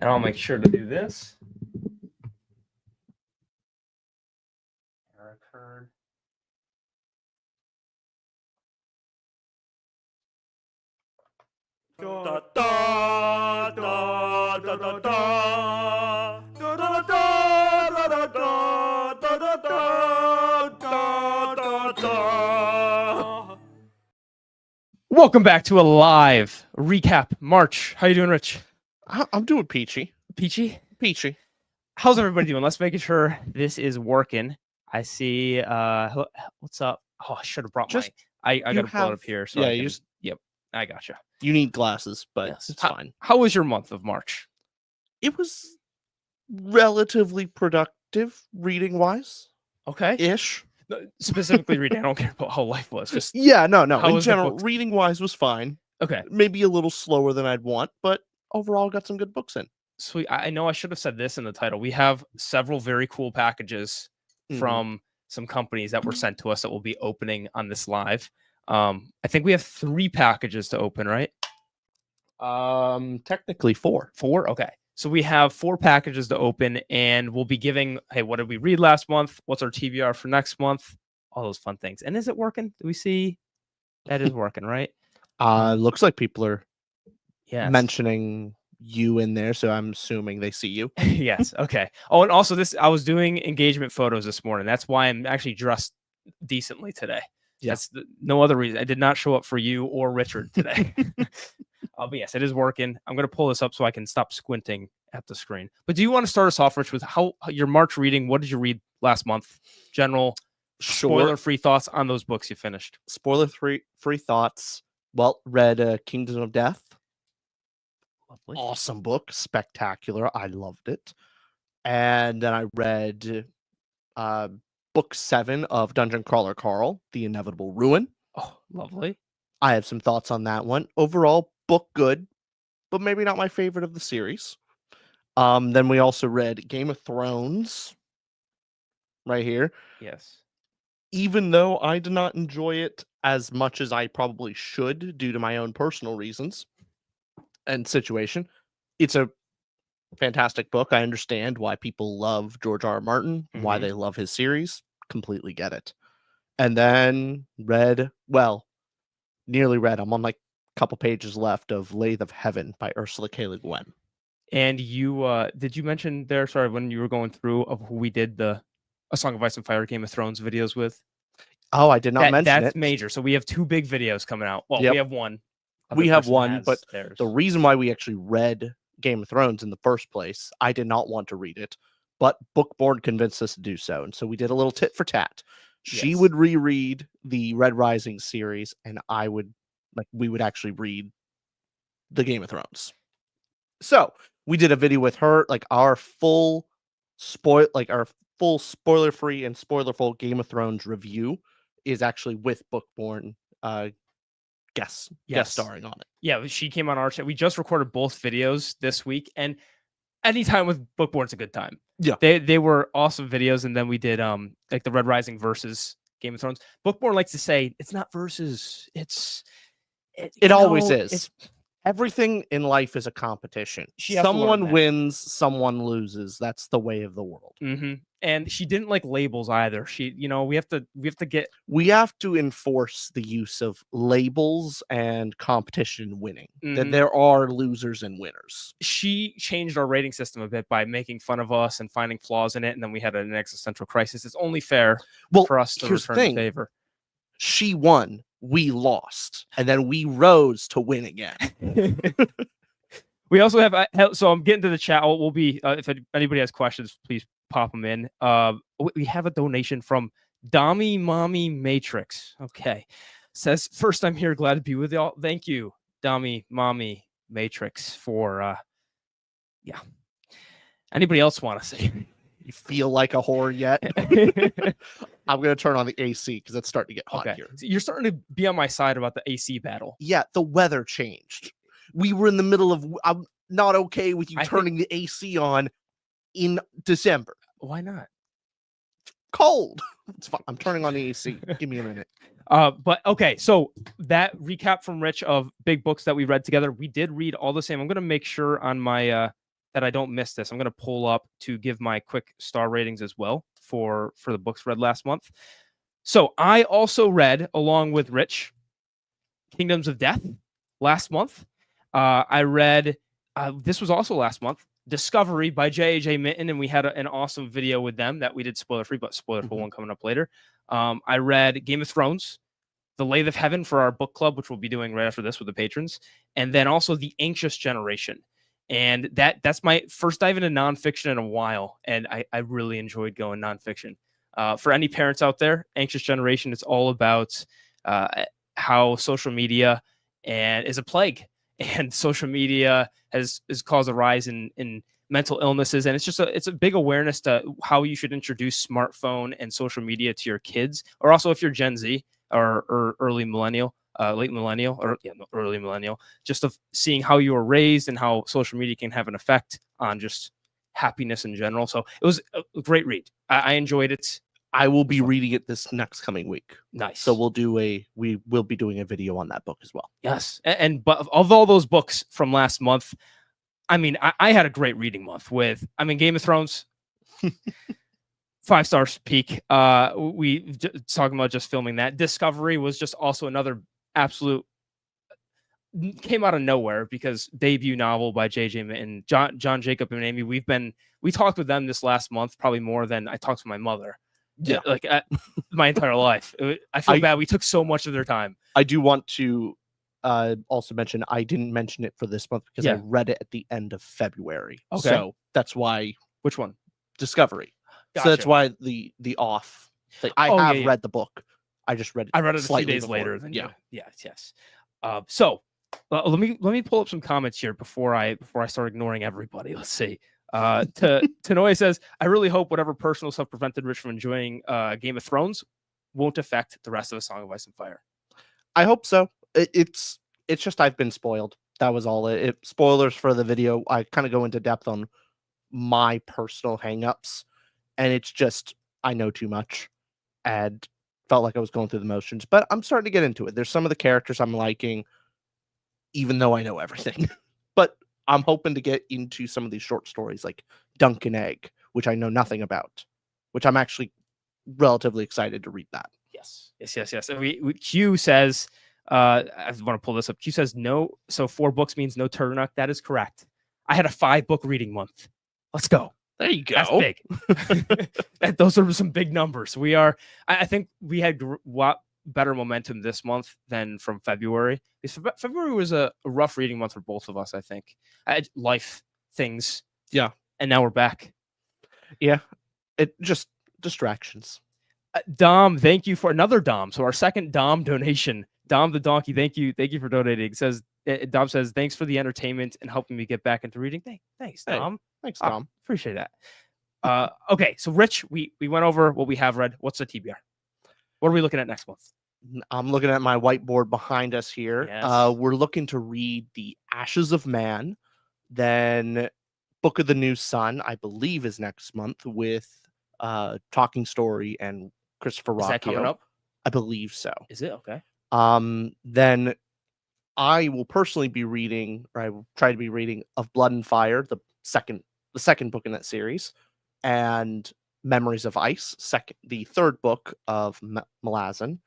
And I'll make sure to do this. Error occurred. Welcome back to a live recap March. How you doing, Rich? I'm doing peachy. Peachy? Peachy. How's everybody doing? Let's make sure this is working. I see. What's up? Oh, I should have brought my. I got to pull it up here. So yeah, Yep, I gotcha. You need glasses, but Yes. it's fine. How was your month of March? It was relatively productive reading wise. Okay. Ish. Specifically reading. I don't care about how life was. Just no. how In was the general, books? reading wise was fine. Okay. Maybe a little slower than I'd want, but overall got some good books in. Sweet. I know I should have said this in the title. We have several very cool packages from some companies that were sent to us that will be opening on this live. I think we have 3 packages to open, right? Technically 4. 4? Okay. So we have 4 packages to open, and we'll be giving, hey, what did we read last month? What's our TBR for next month? All those fun things. And is it working? Do we see that is working, right? Looks like people are mentioning you in there, so I'm assuming they see you. Yes. Okay. Oh, and also I was doing engagement photos this morning. That's why I'm actually dressed decently today. Yeah. That's no other reason. I did not show up for you or Richard today. But yes, it is working. I'm going to pull this up so I can stop squinting at the screen. But do you want to start us off, Rich, with how your March reading? What did you read last month? General spoiler-free thoughts on those books you finished. Spoiler-free thoughts. Well, read Kingdom of Death. Lovely. Awesome book. Spectacular. I loved it. And then I read book 7 of Dungeon Crawler Carl, The Inevitable Ruin. Oh, lovely. I have some thoughts on that one. Overall, book good, but maybe not my favorite of the series. Then we also read Game of Thrones right here. Yes. Even though I did not enjoy it as much as I probably should due to my own personal reasons and situation, it's a fantastic book. I understand why people love George R.R. Martin, why they love his series. Completely get it. And then nearly read. I'm on like a couple pages left of Lathe of Heaven by Ursula K. Le Guin. And you did you mention there, sorry, when you were going through of who we did A Song of Ice and Fire Game of Thrones videos with? Oh, I did not mention that's it. major. So we have 2 big videos coming out. Well, we have one. We have one, but the reason why we actually read Game of Thrones in the first place, I did not want to read it, but Bookborn convinced us to do so. And so we did a little tit for tat. She would reread the Red Rising series, and we would actually read the Game of Thrones. So we did a video with her, like our full spoiler-free and spoiler-full Game of Thrones review is actually with Bookborn guest starring on it. Yeah, she came on our chat. We just recorded both videos this week, and anytime with Bookborn's a good time. Yeah, they were awesome videos. And then we did like the Red Rising versus Game of Thrones. Bookborn likes to say it's not versus, it always is. Everything in life is a competition. Someone wins, someone loses. That's the way of the world. And she didn't like labels either. She, we have to enforce the use of labels and competition winning. That there are losers and winners. She changed our rating system a bit by making fun of us and finding flaws in it, and then we had an existential crisis. It's only fair for us to return the favor. She won. We lost, and then we rose to win again. We also have, so I'm getting to the chat. We'll be, if anybody has questions, please pop them in. We have a donation from Dami Mommy Matrix. Okay. Says, first time here, glad to be with y'all. Thank you, Dami Mommy Matrix, for, Anybody else want to say? You feel like a whore yet? I'm going to turn on the AC because it's starting to get hot here. So you're starting to be on my side about the AC battle. Yeah, the weather changed. We were in the middle of, I'm not okay with you turning the AC on in December. Why not? Cold. It's fine. I'm turning on the AC. Give me a minute. But okay, so that recap from Rich of big books that we read together, we did read all the same. I'm going to make sure on my that I don't miss this, I'm going to pull up to give my quick star ratings as well for the books read last month. So I also read, along with Rich, Kingdoms of Death last month. I read, this was also last month, Discovery by J.A.J. Mitten, and we had an awesome video with them that we did spoiler-free, but spoiler-full one coming up later. I read Game of Thrones, The Lathe of Heaven for our book club, which we'll be doing right after this with the patrons, and then also The Anxious Generation. And that's my first dive into nonfiction in a while, and I really enjoyed going nonfiction. For any parents out there, Anxious Generation, it's all about how social media is a plague, and social media has caused a rise in mental illnesses, and it's a big awareness to how you should introduce smartphone and social media to your kids, or also if you're Gen Z or early millennial, late millennial, or early millennial, just of seeing how you were raised and how social media can have an effect on just happiness in general. So it was a great read. I enjoyed it. I will be reading it this next coming week. Nice. So we will be doing a video on that book as well. Yes. But of all those books from last month, I mean, I had a great reading month with, Game of Thrones, 5 stars peak. We talking about just filming that. Discovery was just also another absolute, came out of nowhere because debut novel by J.J. Mitten, John Jacob and Amy. We talked with them this last month, probably more than I talked to my mother. Yeah, like my entire life. I feel bad. We took so much of their time. I do want to also mention, I didn't mention it for this month because I read it at the end of February. Okay. So that's why. Which one? Discovery. Gotcha. So that's why the off thing. I have read the book. I just read it. I read it a few days later than you. Yes. So let me pull up some comments here before I start ignoring everybody. Let's see. Tanoya says, I really hope whatever personal stuff prevented Rich from enjoying Game of Thrones won't affect the rest of A Song of Ice and Fire. I hope so. It's just I've been spoiled. That was all. Spoilers for the video. I kind of go into depth on my personal hangups, and it's just I know too much and felt like I was going through the motions. But I'm starting to get into it. There's some of the characters I'm liking, even though I know everything. But I'm hoping to get into some of these short stories like Dunk and Egg, which I know nothing about, which I'm actually relatively excited to read that. Yes. And Q says, I want to pull this up. Q says no. So 4 books means no Turtleneck. That is correct. I had a 5-book reading month. Let's go. There you go. That's big. Those are some big numbers. I think we had better momentum this month than from February. February was a rough reading month for both of us, I think. Life things. Yeah. And now we're back. Yeah. It just distractions. Dom, thank you for another Dom. So our second Dom donation. Dom the Donkey, thank you for donating. Dom says, thanks for the entertainment and helping me get back into reading. Thanks, Dom. Hey, thanks, Dom. Appreciate that. Okay, so Rich, we went over what we have read. What's the TBR? What are we looking at next month? I'm looking at my whiteboard behind us here. Yes. We're looking to read The Ashes of Man, then Book of the New Sun, I believe is next month, with Talking Story and Christopher Rocchio. Is that coming up? I believe so. Is it? Okay. Then I will personally be reading, or I will try to be reading, Of Blood and Fire, the second book in that series, and Memories of Ice, the third book of Malazan,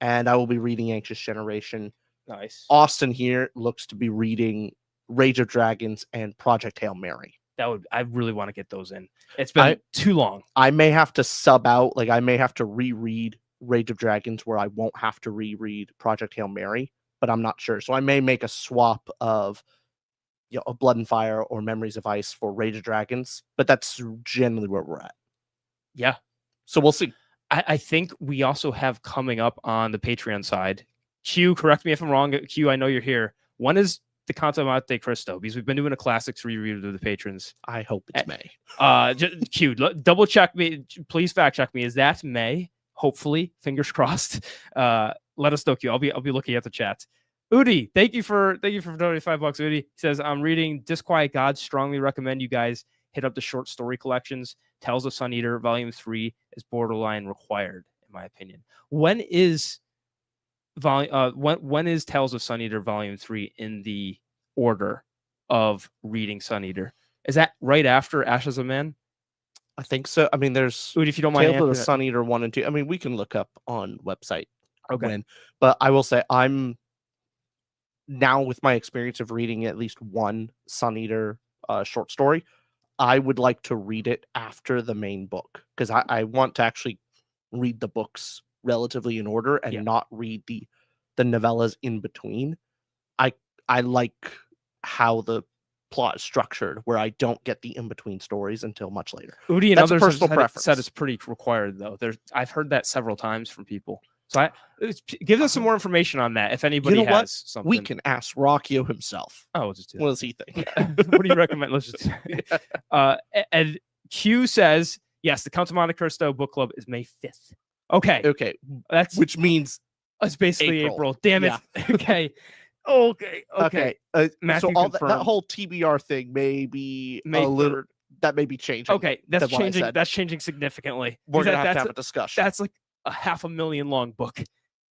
and I will be reading Anxious Generation. Nice. Austin here looks to be reading Rage of Dragons and Project Hail Mary. I really want to get those in. It's been too long. I may have to sub out, I may have to reread Rage of Dragons where I won't have to reread Project Hail Mary, but I'm not sure. So I may make a swap of of Blood and Fire or Memories of Ice for Rage of Dragons, but that's generally where we're at. Yeah. So we'll see. I think we also have coming up on the Patreon side. Q, correct me if I'm wrong. Q, I know you're here. When is the Conto de Cristo? Because we've been doing a classics reread of the patrons. I hope it's May. Q, double check me. Please fact check me. Is that May? Hopefully, fingers crossed. Let us know, Q. I'll be looking at the chat. Udi, thank you for donating $5. Udi, he says, I'm reading Disquiet Gods. Strongly recommend you guys hit up the short story collections. Tales of Sun Eater Volume 3 is borderline required, in my opinion. When is when is Tales of Sun Eater Volume 3 in the order of reading Sun Eater? Is that right after Ashes of Man? I think so. I mean, there's Udi, if you don't mind, Tales of the Sun Eater 1 and 2. I mean, we can look up on website okay. But I will say I'm now, with my experience of reading at least one Sun Eater short story, I would like to read it after the main book because I want to actually read the books relatively in order and not read the novellas in between. I like how the plot is structured, where I don't get the in-between stories until much later. Udi and That's others personal have preference. said it's pretty required, though. I've heard that several times from people. So give us some more information on that if anybody has something. We can ask Rockio himself. Oh, we'll just do that. What does he think? What do you recommend? Let's just. And Q says yes. The Count of Monte Cristo book club is May 5th. Okay. Which means it's basically April. Damn it. Yeah. Okay. So that whole TBR thing may be a little. That may be changing. Okay, that's changing. That's changing significantly. We're gonna have to have a discussion. That's like a 500,000 long book.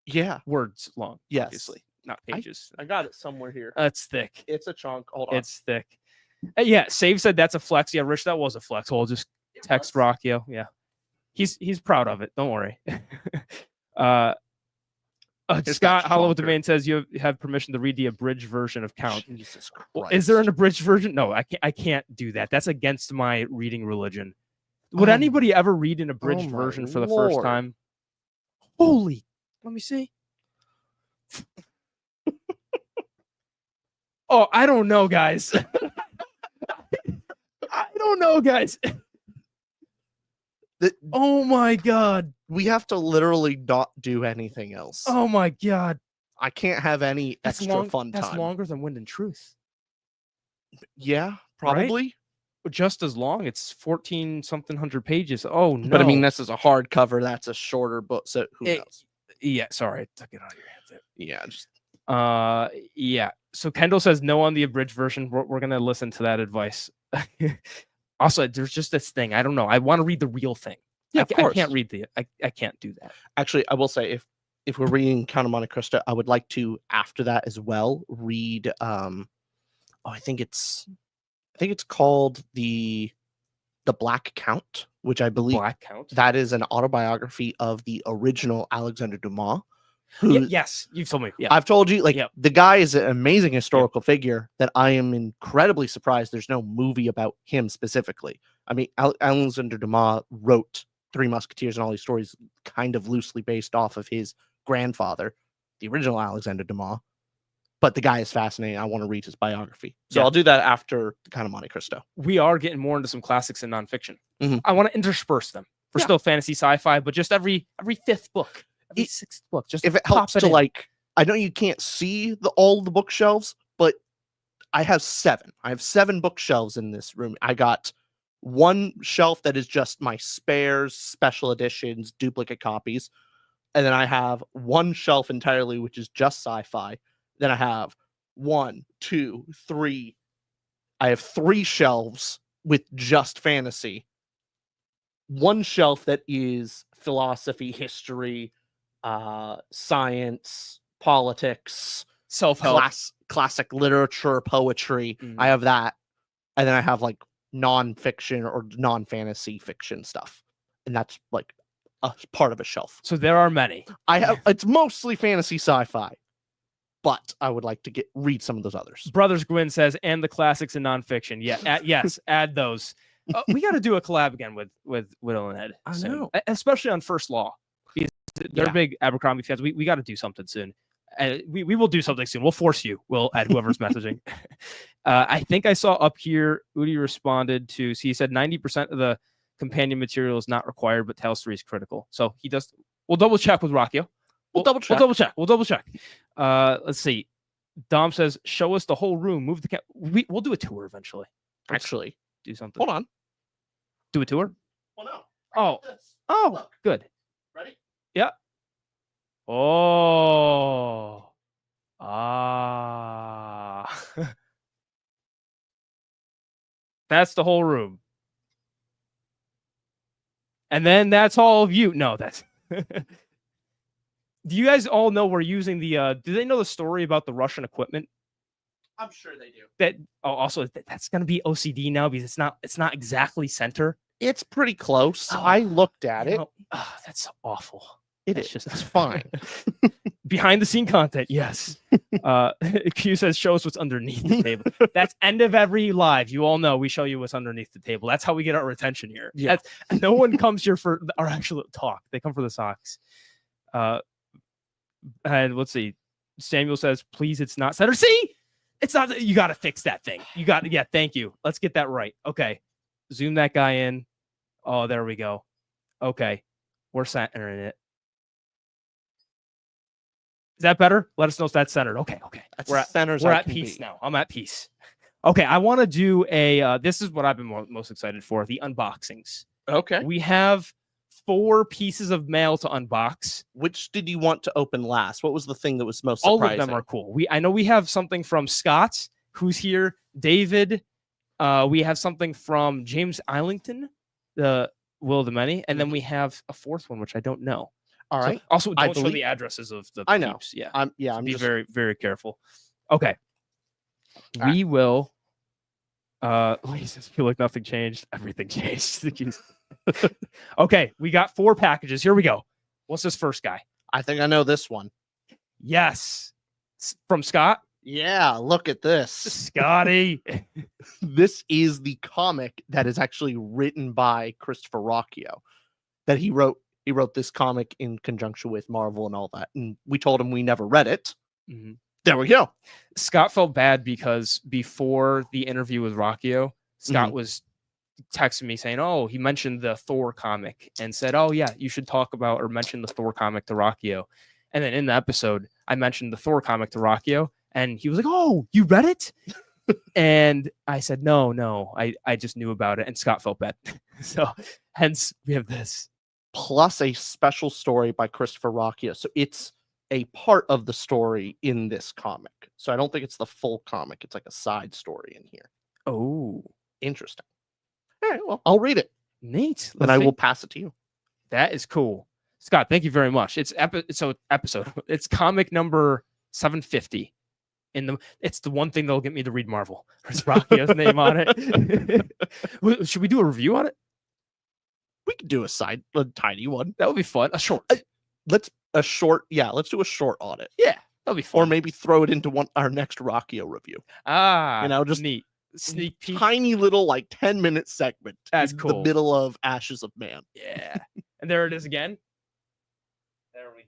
Yeah, words long. Yes, obviously, not pages. I got it somewhere here. It's thick. It's a chunk. Hold on. It's thick. Yeah, Save said that's a flex. Yeah, Rich, that was a flex. I'll just text Rockio. Yeah, he's proud of it. Don't worry. Scott Hollow with the Main says you have permission to read the abridged version of Count. Jesus Christ. Well, is there an abridged version? No, I can't do that. That's against my reading religion. Would anybody ever read an abridged version for the first time? Holy, let me see. Oh, I don't know, guys. I don't know, guys. Oh my God. We have to literally not do anything else. Oh my God. I can't have any extra fun time. That's longer than Wind and Truth. Yeah, probably. Right? Just as long. It's 14-something hundred pages. Oh no. But I mean, this is a hardcover. That's a shorter book. So who knows? Yeah, sorry. I took it out of your hands. Yeah, just yeah. So Kendall says no on the abridged version. We're gonna listen to that advice. Also, there's just this thing. I don't know. I want to read the real thing. Yeah, I can't read I can't do that. Actually, I will say if we're reading Count of Monte Cristo, I would like to after that as well read. I think it's called the Black Count, which I believe that is an autobiography of the original Alexander Dumas. Yes, you've told me. Yeah. I've told you, the guy is an amazing historical figure that I am incredibly surprised there's no movie about him specifically. I mean, Alexander Dumas wrote Three Musketeers and all these stories kind of loosely based off of his grandfather, the original Alexander Dumas. But the guy is fascinating. I want to read his biography. So I'll do that after the Count of Monte Cristo. We are getting more into some classics and nonfiction. Mm-hmm. I want to intersperse them. We're still fantasy sci-fi, but just every fifth book. Every sixth book, just if it helps to I know you can't see all the bookshelves, but I have 7. I have 7 bookshelves in this room. I got one shelf that is just my spares, special editions, duplicate copies, and then I have one shelf entirely which is just sci-fi. Then I have 1, 2, 3. I have 3 shelves with just fantasy. One shelf that is philosophy, history, science, politics, self-help, classic literature, poetry. I have that, and then I have non-fiction or non-fantasy fiction stuff, and that's a part of a shelf. So there are many. It's mostly fantasy sci-fi, but I would like to read some of those others. Brothers Gwyn says, and the classics and nonfiction. Yeah, yes, add those. We got to do a collab again with Will and Ed. I know, especially on First Law. They're big Abercrombie fans. We got to do something soon. We will do something soon. We'll force you. We'll add whoever's messaging. I think I saw up here, Udi responded to, he said 90% of the companion material is not required, but Tales 3 is critical. So he does. We'll double check with Rockio. We'll double check. Let's see. Dom says, show us the whole room. Move the we'll do a tour eventually. Actually, do something. Hold on. Do a tour? Well, no. Look. Good. Ready? Yeah. Oh. Ah. That's the whole room. And then that's all of you. No, that's... Do you guys all know we're using the... do they know the story about the Russian equipment? I'm sure they do. That's going to be OCD now because it's not exactly center. It's pretty close. I looked at it. That's awful. It's fine. Behind the scene content, yes. Q says, show us what's underneath the table. That's end of every live. You all know we show you what's underneath the table. That's how we get our retention here. Yeah. No one comes here for our actual talk. They come for the socks. And let's see. Samuel says, please, it's not center. See? It's not. You got to fix that thing. Thank you. Let's get that right. Okay. Zoom that guy in. Oh, there we go. Okay. We're centering it. Is that better? Let us know if that's centered. Okay. We're at peace now. I'm at peace. Okay, I want to do a. This is what I've been most excited for: the unboxings. Okay. We have 4 pieces of mail to unbox. Which did you want to open last? What was the thing that was most surprising? All of them are cool. I know we have something from Scott, who's here. David. We have something from James Islington, the Will of the Many, and then we have a 4th one, which I don't know. All right. So also, don't show the addresses of the. I know. Peeps. Yeah. I'm be just very, very careful. Okay. All we will. He says, feel like nothing changed. Everything changed. Okay, we got 4 packages. Here we go. What's this first guy? I think I know this one. Yes, from Scott. Yeah, look at this, Scotty. This is the comic that is actually written by Christopher Rocchio. That he wrote. He wrote this comic in conjunction with Marvel and all that. And we told him we never read it. Mm-hmm. There we go. Scott felt bad because before the interview with Rocchio, Scott was texting me saying, oh, he mentioned the Thor comic and said, oh, yeah, you should talk about or mention the Thor comic to Rocchio. And then in the episode, I mentioned the Thor comic to Rocchio. And he was like, oh, you read it? And I said, no, I just knew about it. And Scott felt bad. So hence we have this. Plus a special story by Christopher Rocchio. So it's a part of the story in this comic. So I don't think it's the full comic. It's like a side story in here. Oh, interesting. All right, well, I'll read it. Neat. Then I will pass it to you. That is cool. Scott, thank you very much. It's episode. It's comic number 750. It's the one thing that'll get me to read Marvel. There's Rocchio's name on it. Should we do a review on it? We could do a tiny one. That would be fun. A short. Let's do a short on it. Yeah, that'll be fun. Or maybe throw it into our next Rocchio review. Just neat. Sneak peek. Tiny little 10-minute segment. That's cool. The middle of Ashes of Man. Yeah. And there it is again. There we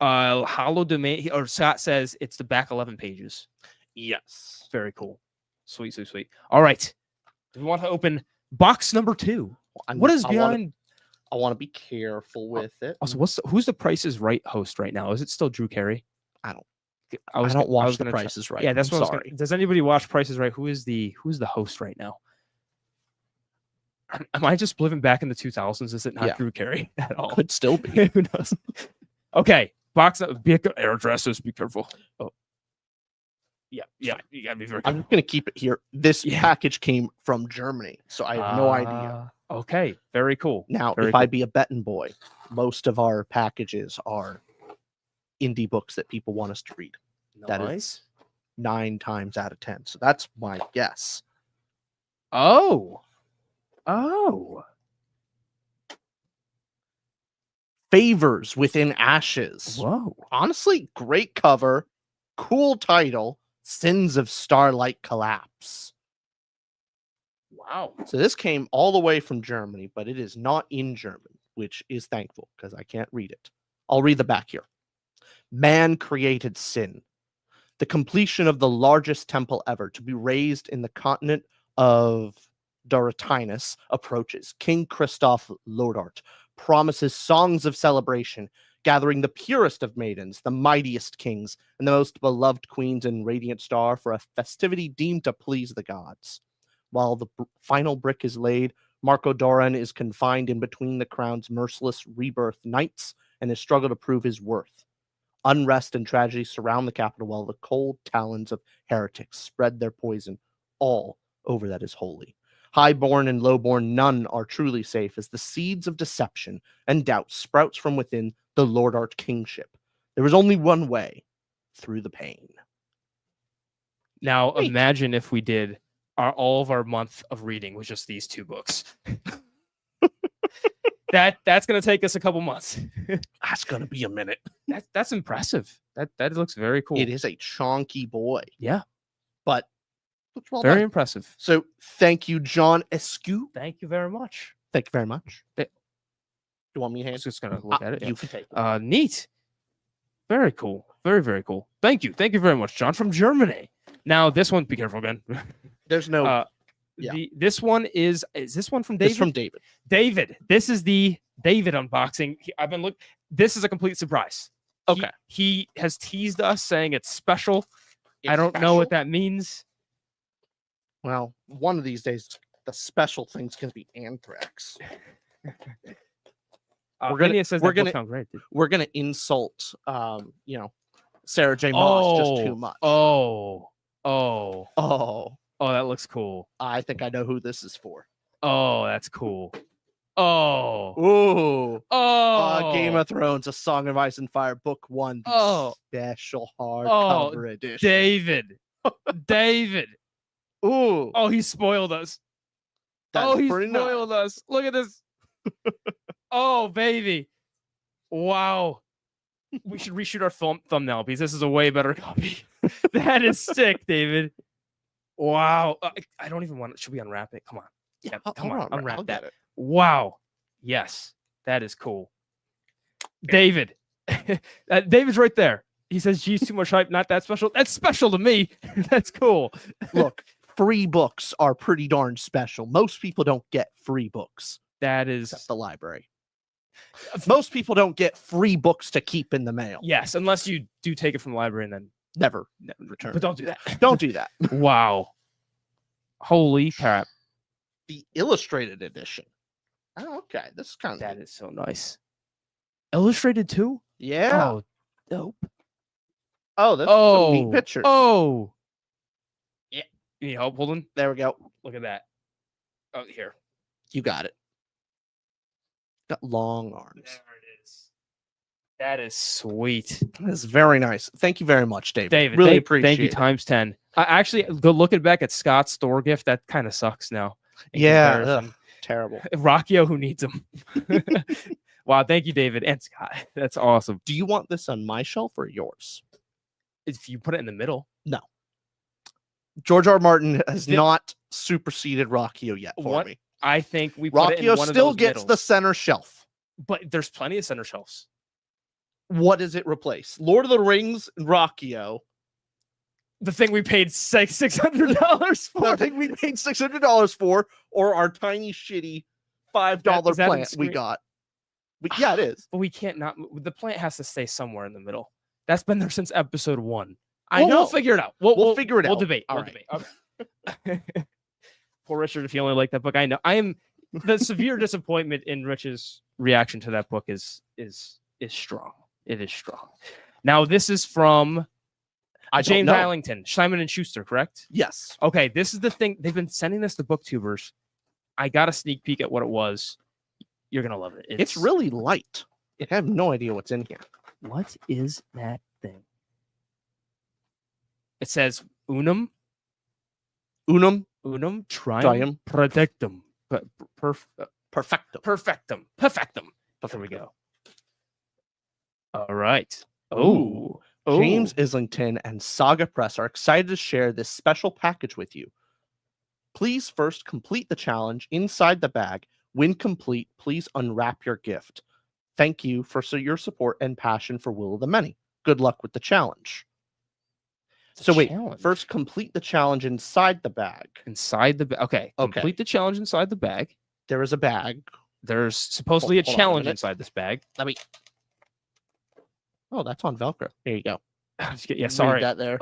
go. Hollow Domain, or Scott says it's the back 11 pages. Yes. Very cool. Sweet. All right. Do we want to open box number 2? What is behind? I want to be careful with it. Also, who's the Price is Right host right now? Is it still Drew Carey? I don't watch The Price is Right. Yeah, that's what I was gonna, does anybody watch Price is Right? Who's the host right now? Am I just living back in the 2000s? Is it not Drew Carey at all? Could still be. Who knows? Okay, box up. Air addresses. Be careful. Oh, yeah. You gotta be very careful. I'm just gonna keep it here. This package came from Germany, so I have no idea. Okay, very cool. Now, I be a betting boy, most of our packages are indie books that people want us to read. Nice. That is 9 times out of 10. So that's my guess. Oh. Favors Within Ashes. Whoa. Honestly, great cover, cool title, Sins of Starlight Collapse. Wow. So this came all the way from Germany, but it is not in German, which is thankful because I can't read it. I'll read the back here. Man created sin. The completion of the largest temple ever to be raised in the continent of Dorotinus approaches. King Christoph Lodart promises songs of celebration, gathering the purest of maidens, the mightiest kings, and the most beloved queens in Radiant Star for a festivity deemed to please the gods. While the final brick is laid, Marco Doran is confined in between the crown's merciless rebirth knights and his struggle to prove his worth. Unrest and tragedy surround the capital while the cold talons of heretics spread their poison all over that is holy. Highborn and lowborn, none are truly safe as the seeds of deception and doubt sprouts from within the Lord Art kingship. There is only one way, through the pain. Now, Great. imagine if we did all of our month of reading was just these 2 books. That's going to take us a couple months. That's going to be a minute. That's impressive. That looks very cool. It is a chonky boy. Yeah. But looks well very done. impressive. So thank you, John Escu. Thank you very much. Thank you very much. You want me to I was just going to look at it. You can take it. Neat. Very cool. Very, very cool. Thank you. Thank you very much, John, from Germany. Now, this one, be careful again. There's no... This one is this one from David? It's from David. David. This is the David unboxing. I've been looking. This is a complete surprise. Okay. He has teased us saying it's special. I don't know what that means. Well, one of these days, the special thing's going to be Anthrax. We're gonna insult, Sarah J. Maas just too much. Oh, that looks cool. I think I know who this is for. Oh, that's cool. Oh. Game of Thrones, A Song of Ice and Fire, Book 1, the special hardcover edition. David. Ooh. Oh, he spoiled us. He spoiled us. Look at this. Oh, baby. Wow. We should reshoot our thumbnail because this is a way better copy. That is sick, David. Wow. I don't even want it. Should we unwrap it? Come on. Yeah, come on. Unwrap that. Wow. Yes. That is cool. David. David's right there. He says, geez, too much hype. Not that special. That's special to me. That's cool. Look, free books are pretty darn special. Most people don't get free books. That is at the library. Most people don't get free books to keep in the mail. Yes, unless you do take it from the library and then never return. But don't do that. Don't do that. Wow. Holy crap. The illustrated edition. Oh, okay. This is kind of that is so nice. Illustrated too? Yeah. Oh, dope. Oh, that's some neat pictures. Oh. Yeah. You need help holding? There we go. Look at that. Oh, here. You got it. Got long arms. There it is. That is sweet. That's very nice. Thank you very much, David. Really appreciate it. Thank you times 10. Actually, go looking back at Scott's store gift. That kind of sucks now. Yeah. Terrible. Rockio, who needs them? Wow. Thank you, David and Scott. That's awesome. Do you want this on my shelf or yours? If you put it in the middle. No. George R. Martin has not superseded Rockio yet for me. I think we put it in one of still those gets middles. the center shelf. But there's plenty of center shelves. What does it replace? Lord of the Rings and Rockio. The thing we paid $600 for. The thing we paid $600 for, or our tiny shitty $5 plant we got. Yeah, it is. But we can't not. The plant has to stay somewhere in the middle. That's been there since episode 1. I know. We'll figure it out. We'll figure it out. We'll debate. All we'll right. debate. Okay. Poor Richard, if you only like that book. I know. I am the severe disappointment in Rich's reaction to that book is strong. It is strong. Now, this is from James Allington, Simon & Schuster, correct? Yes. Okay, this is the thing. They've been sending this to booktubers. I got a sneak peek at what it was. You're going to love it. It's really light. I have no idea what's in here. What is that thing? It says unum trium protectum. Perfectum. There we go. All right. Oh. James Islington and Saga Press are excited to share this special package with you. Please first complete the challenge inside the bag. When complete, please unwrap your gift. Thank you for your support and passion for Will of the Many. Good luck with the challenge. First complete the challenge inside the bag. Inside the bag. Okay. Complete the challenge inside the bag. There is a bag. There's supposedly a challenge inside this bag. Oh, that's on Velcro. There you go. Yeah, sorry. That there.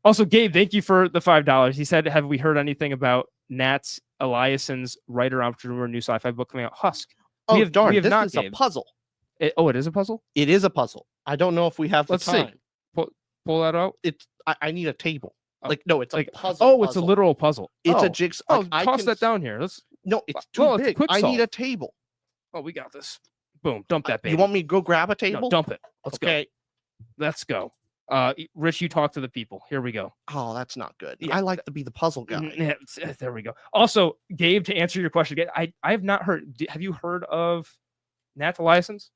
Also, Gabe, thank you for the $5. He said, have we heard anything about Nats Eliason's writer entrepreneur new sci-fi book coming out, Husk? Oh, darn. This is a puzzle. It is a puzzle? It is a puzzle. I don't know if we have the time. See. Pull that out. I need a table. It's a puzzle. Oh, it's a literal puzzle. It's a jigsaw. Oh, toss that down here. No, it's too big. I need a table. Oh, we got this. Boom. Dump that baby. You want me to go grab a table? No, dump it. Let's go. Okay. Let's go. Rich, you talk to the people. Here we go. Oh, that's not good. Yeah. I like to be the puzzle guy. Yeah, there we go. Also, Gabe, to answer your question again, I have not heard. Have you heard of Nat License?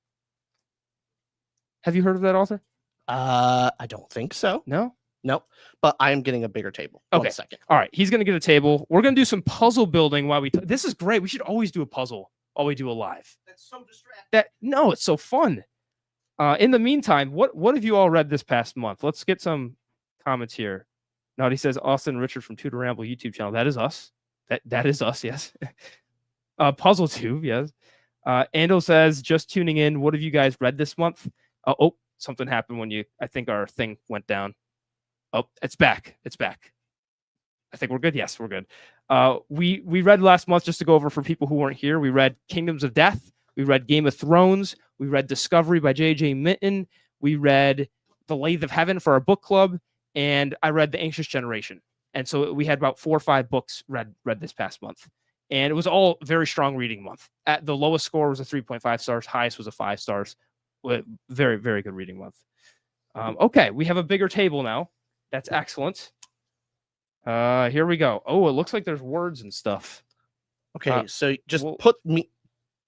Have you heard of that author? I don't think so. No? Nope. But I am getting a bigger table. Okay. 1 second. All right. He's going to get a table. We're going to do some puzzle building while we... This is great. We should always do a puzzle while we do a live. That's so distracting. No, it's so fun. In the meantime, what have you all read this past month? Let's get some comments here. Naughty says, Austin Richard from Tutor Ramble YouTube channel. That is us. That is us, yes. Puzzle Tube, yes. Andel says, just tuning in. What have you guys read this month? Oh, something happened when I think our thing went down. Oh, it's back. It's back. I think we're good. Yes, we're good. We read last month, just to go over for people who weren't here. We read Kingdoms of Death. We read Game of Thrones. We read Discovery by J.J. Mitten. We read The Lathe of Heaven for our book club. And I read The Anxious Generation. And so we had about 4 or 5 books read this past month. And it was all very strong reading month. At the lowest score was a 3.5 stars. Highest was a 5 stars. Very, very good reading month. Okay, we have a bigger table now. That's excellent. Here we go. Oh, it looks like there's words and stuff. Okay, so just put me...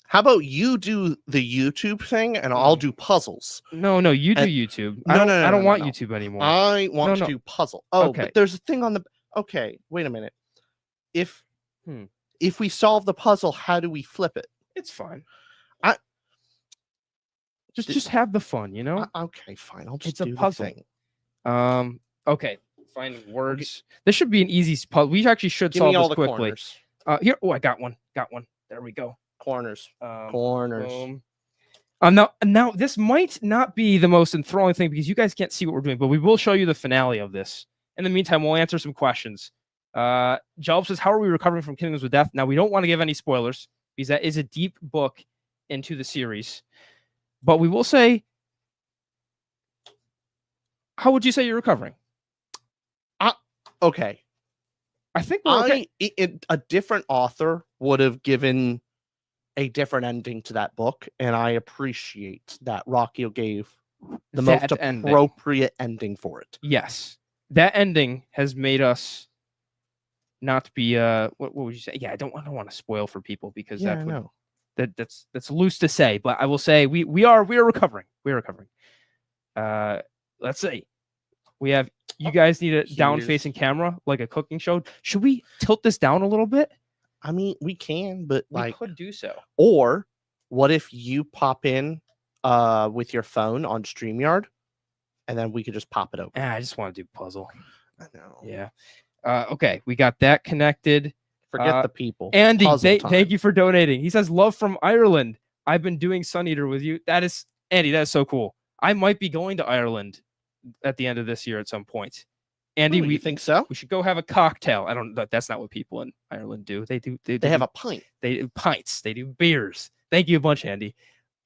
How about you do the YouTube thing and I'll do puzzles? No, you do YouTube. I don't want YouTube anymore. I want to do puzzle. Oh, okay. But there's a thing on the... Okay, wait a minute. If we solve the puzzle, how do we flip it? It's fine. Just have the fun, you know? Okay, fine. I'll just do the puzzle. Thing. Okay. Finding words. This should be an easy puzzle. We actually should Give solve me all this the quickly. Corners. Here. Oh, I got one. There we go. Corners. Corners. Now this might not be the most enthralling thing because you guys can't see what we're doing, but we will show you the finale of this. In the meantime, we'll answer some questions. Jalb says, how are we recovering from Kingdoms of Death? Now, we don't want to give any spoilers because that is a deep book into the series. But we will say, how would you say you're recovering? Okay. I think we're okay. A different author would have given a different ending to that book, and I appreciate that Rockio gave the most appropriate ending for it. Yes. That ending has made us not be what would you say? Yeah, I don't want to spoil for people because that's loose to say, but I will say we are recovering. We're recovering. Let's see. We have you guys need a down facing camera like a cooking show. Should we tilt this down a little bit? I mean, we can, but we could do so. Or what if you pop in with your phone on StreamYard and then we could just pop it open? I just want to do puzzle. I know. Yeah. Okay, we got that connected. Forget the people. Andy, thank you for donating. He says, love from Ireland. I've been doing Sun Eater with you. That is, Andy, that is so cool. I might be going to Ireland at the end of this year at some point. Andy, we think so. We should go have a cocktail. I don't. That's not what people in Ireland do. They have a pint. They do pints. They do beers. Thank you a bunch, Andy.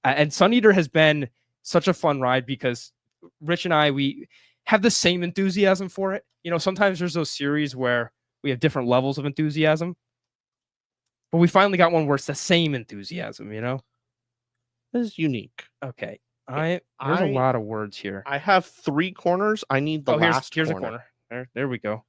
And Sun Eater has been such a fun ride because Rich and I, we have the same enthusiasm for it. You know, sometimes there's those series where we have different levels of enthusiasm, but we finally got one where it's the same enthusiasm. You know, this is unique. Okay, there's a lot of words here. I have 3 corners. I need the last. Here's corner. A corner. There we go.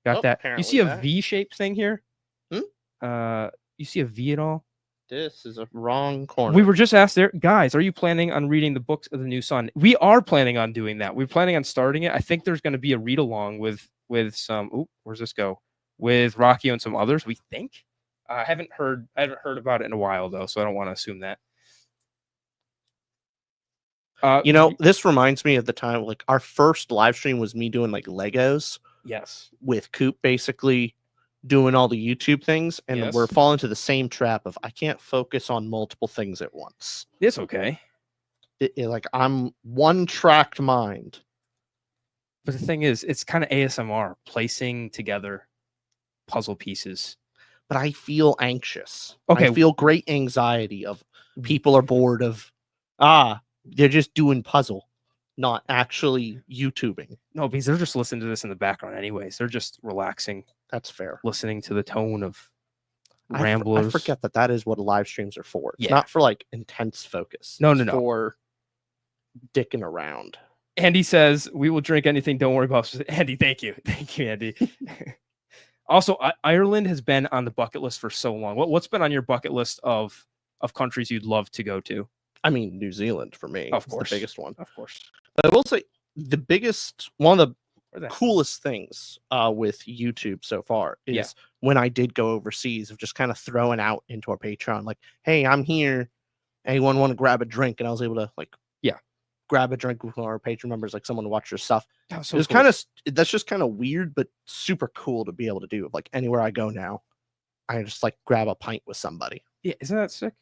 Got that. You see a V-shaped thing here? You see a V at all? This is a wrong corner. We were just asked there, guys, are you planning on reading the books of the new Sun? We are planning on doing that. We're planning on starting it. I think there's going to be a read along with some. Where's this go? With Rocky and some others. We think. I haven't heard about it in a while though, so I don't want to assume that. This reminds me of the time like our first live stream was me doing like Legos. Yes. With Coop basically doing all the YouTube things, and we're falling to the same trap of I can't focus on multiple things at once. It's okay. Like I'm one-tracked mind. But the thing is, it's kind of ASMR, placing together puzzle pieces. But I feel anxious. Okay. I feel great anxiety of people are bored of they're just doing puzzle, not actually YouTubing. No, because they're just listening to this in the background anyways. They're just relaxing. That's fair. Listening to the tone of Ramblers. I forget that is what live streams are for. It's not for like intense focus. No. For dicking around. Andy says, we will drink anything. Don't worry about it. Andy, thank you. Thank you, Andy. Also, Ireland has been on the bucket list for so long. What's been on your bucket list of countries you'd love to go to? I mean, New Zealand for me. Of course. The biggest one. Of course. But I will say one of the coolest things with YouTube so far is when I did go overseas of just kind of throwing out into our Patreon, like, hey, I'm here. Anyone want to grab a drink? And I was able to grab a drink with our Patreon members, like someone to watch your stuff. So it was cool. That's just kind of weird, but super cool to be able to do. Like anywhere I go now, I just like grab a pint with somebody. Yeah, isn't that sick?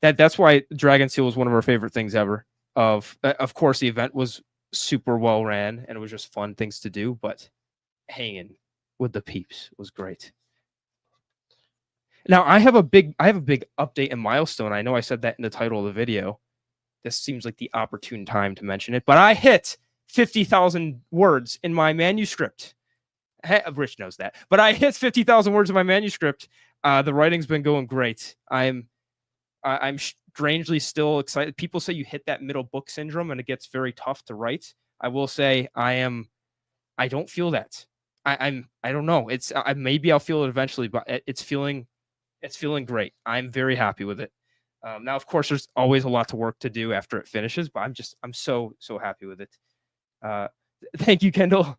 That's why Dragon Seal was one of our favorite things ever. Of course, the event was super well ran and it was just fun things to do, but hanging with the peeps was great. Now I have a big update in Milestone. I know I said that in the title of the video. This seems like the opportune time to mention it, but I hit 50,000 words in my manuscript. Rich knows that, but I hit 50,000 words in my manuscript. The writing's been going great. I'm strangely still excited. People say you hit that middle book syndrome and it gets very tough to write. I will say I don't feel that. I don't know. Maybe I'll feel it eventually, but it's feeling great. I'm very happy with it. Now, of course, there's always a lot to work to do after it finishes, but I'm so happy with it. Thank you, Kendall.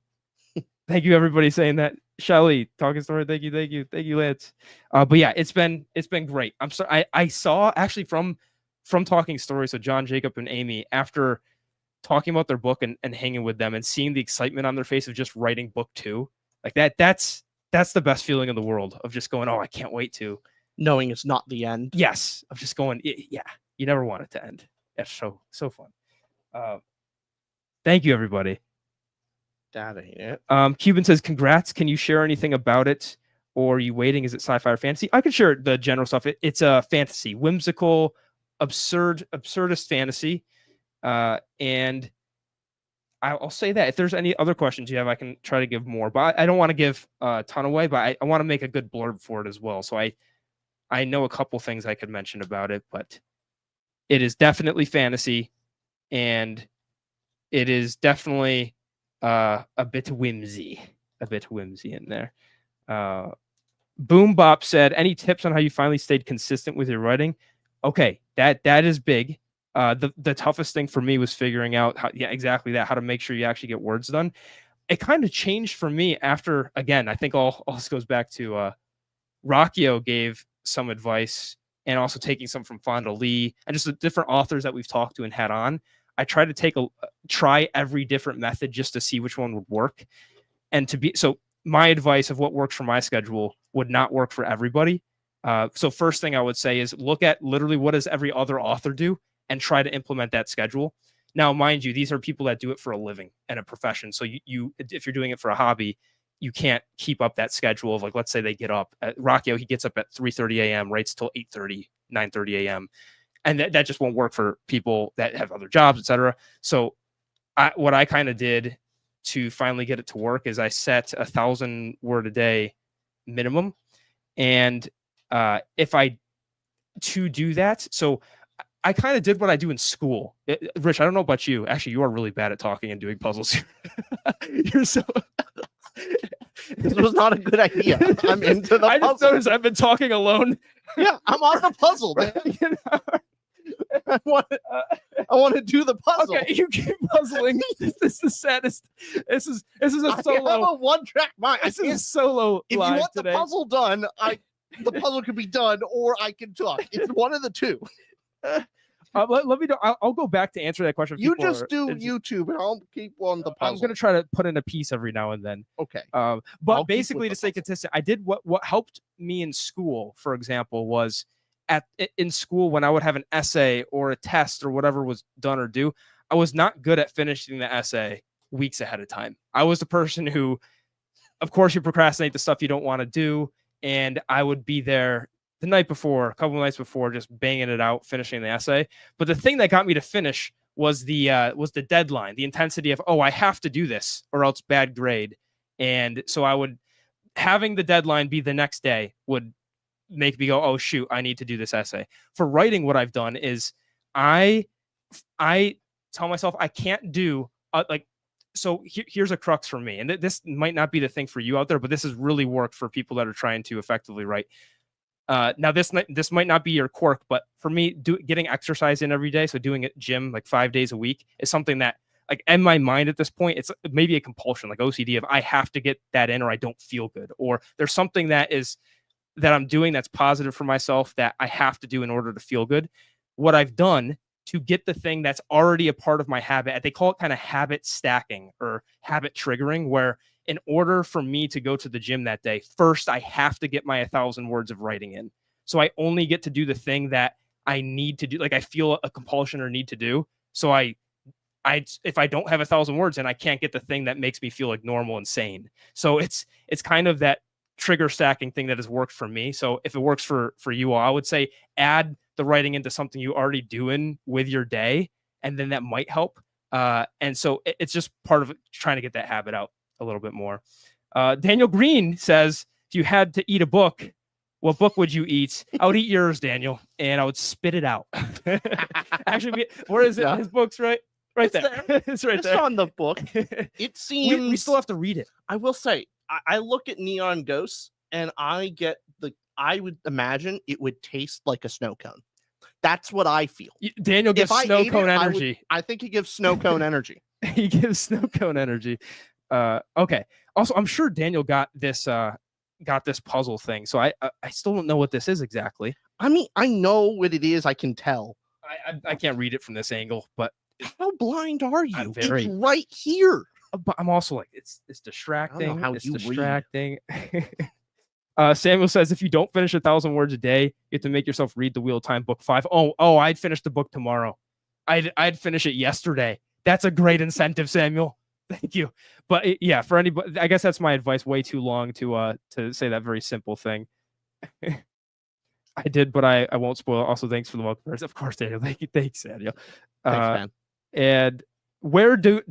Thank you, everybody saying that. Shelly, talking story. Thank you, Lance. But yeah, it's been great. I'm sorry. I saw actually from talking stories. So John, Jacob, and Amy, after talking about their book and hanging with them and seeing the excitement on their face of just writing book 2, like that's the best feeling in the world of just going, oh, I can't wait to. Knowing it's not the end. Yes. I'm just going, yeah, you never want it to end. That's so fun. Thank you, everybody. That ain't it. Cuban says, congrats. Can you share anything about it? Or are you waiting? Is it sci-fi or fantasy? I can share the general stuff. It's a fantasy, whimsical, absurdist fantasy. And I'll say that if there's any other questions you have, I can try to give more. But I don't want to give a ton away, but I want to make a good blurb for it as well. So I know a couple things I could mention about it, but it is definitely fantasy, and it is definitely a bit whimsy in there. Boom Bop said, any tips on how you finally stayed consistent with your writing? Okay, that is big. The toughest thing for me was figuring out how to make sure you actually get words done. It kind of changed for me after, again, I think all this goes back to Rockio gave some advice, and also taking some from Fonda Lee and just the different authors that we've talked to and had on. I try to try every different method just to see which one would work. And so my advice of what works for my schedule would not work for everybody. So first thing I would say is look at literally what does every other author do and try to implement that schedule. Now, mind you, these are people that do it for a living and a profession. So you if you're doing it for a hobby, you can't keep up that schedule of, like, let's say they get up at Rockio, he gets up at 3:30 a.m., writes till 8:30, 9:30 a.m. And that just won't work for people that have other jobs, etc. So what I kind of did to finally get it to work is I set 1,000 word a day minimum. And if I to do that, so I kind of did what I do in school. Rich, I don't know about you. Actually, you are really bad at talking and doing puzzles. You're so... This was not a good idea. I'm into the puzzle. I just noticed I've been talking alone. Yeah, I'm on the puzzle, man. You know? I want to do the puzzle. Okay, you keep puzzling. This is the saddest. This is a solo. I have a one-track mind. This is a solo. If you want today. The puzzle done, the puzzle can be done, or I can talk. It's one of the two. Let me know. I'll go back to answer that question. You just do YouTube, and I'll keep on the puzzle. I'm going to try to put in a piece every now and then. Okay. But basically, to stay consistent, I did what helped me in school, for example, was in school when I would have an essay or a test or whatever was done or due, I was not good at finishing the essay weeks ahead of time. I was the person who, of course, you procrastinate the stuff you don't want to do, and I would be there the night before, a couple of nights before, just banging it out, finishing the essay. But the thing that got me to finish was the deadline, the intensity of, I have to do this or else bad grade. And so having the deadline be the next day would make me go, oh shoot, I need to do this essay. For writing, what I've done is I tell myself I can't do so here's a crux for me. And this might not be the thing for you out there, but this has really worked for people that are trying to effectively write. Now this might not be your quirk, but for me, getting exercise in every day, so doing it gym like 5 days a week, is something that, like, in my mind at this point, it's maybe a compulsion, like OCD, of I have to get that in or I don't feel good, or there's something that I'm doing that's positive for myself that I have to do in order to feel good. What I've done to get the thing that's already a part of my habit, they call it kind of habit stacking or habit triggering, where in order for me to go to the gym that day, first I have to get my 1,000 words of writing in. So I only get to do the thing that I need to do, like I feel a compulsion or need to do. So if I don't have 1,000 words, and I can't get the thing that makes me feel like normal and sane. So it's kind of that trigger stacking thing that has worked for me. So if it works for you all, I would say add the writing into something you already doing with your day, and then that might help. And so it's just part of trying to get that habit out a little bit more. Daniel Green says, if you had to eat a book, what book would you eat? I would eat yours, Daniel, and I would spit it out. Actually, where is it? Yeah. His book's right there. It's right there. It's on the book. It seems we still have to read it. I will say, I look at Neon Ghosts and I would imagine it would taste like a snow cone. That's what I feel. Daniel gives snow cone energy. I think he gives snow cone energy. He gives snow cone energy. Okay. Also, I'm sure Daniel got this puzzle thing. So I still don't know what this is exactly. I mean, I know what it is. I can tell. I can't read it from this angle, but how blind are you? It's right here. But I'm also like, it's distracting. I don't know how it's you distracting. Samuel says, if you don't finish 1,000 words a day, you have to make yourself read the Wheel of Time book 5. Oh, I'd finish the book tomorrow. I'd finish it yesterday. That's a great incentive, Samuel. Thank you. But yeah, for anybody, I guess that's my advice. Way too long to say that very simple thing. I did, but I won't spoil it. Also, thanks for the welcome. Of course, Daniel. Thanks, Daniel. Thanks, man. And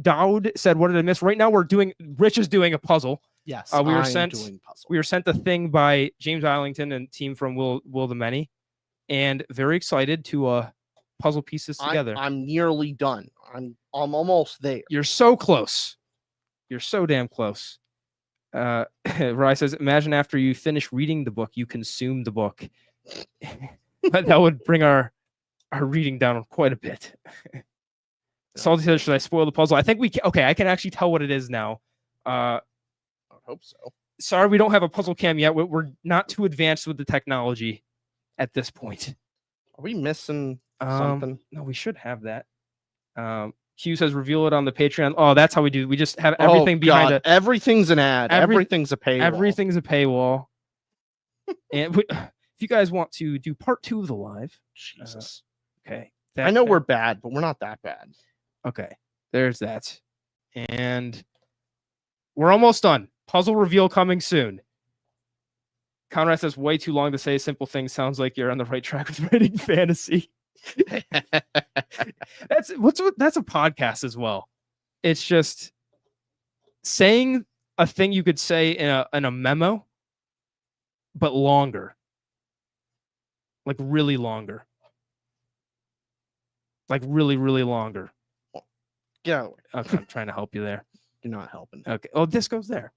Dowd said, what did I miss? Right now, Rich is doing a puzzle. Yes, we were sent a thing by James Islington and team from Will the Many, and very excited to puzzle pieces together. I'm nearly done. I'm almost there. You're so close. You're so damn close. Rye says, imagine after you finish reading the book, you consume the book. That would bring our reading down quite a bit. Salty says, should I spoil the puzzle? I think we can. Okay, I can actually tell what it is now. I hope so. Sorry, we don't have a puzzle cam yet. We're not too advanced with the technology at this point. Are we missing something? No, we should have that. Hugh says, reveal it on the Patreon. Oh, that's how we do. We just have everything behind it. Everything's an ad. Everything's a paywall. Everything's a paywall. And if you guys want to do part 2 of the live, Jesus. Okay. I know we're bad, but we're not that bad. Okay. There's that. And we're almost done. Puzzle reveal coming soon. Conrad says, way too long to say a simple thing. Sounds like you're on the right track with writing fantasy. That's a podcast as well. It's just saying a thing you could say in a memo, but longer. Like really longer. Like really, really longer. Get out. Okay, I'm trying to help you there. You're not helping. Okay. Oh, this goes there.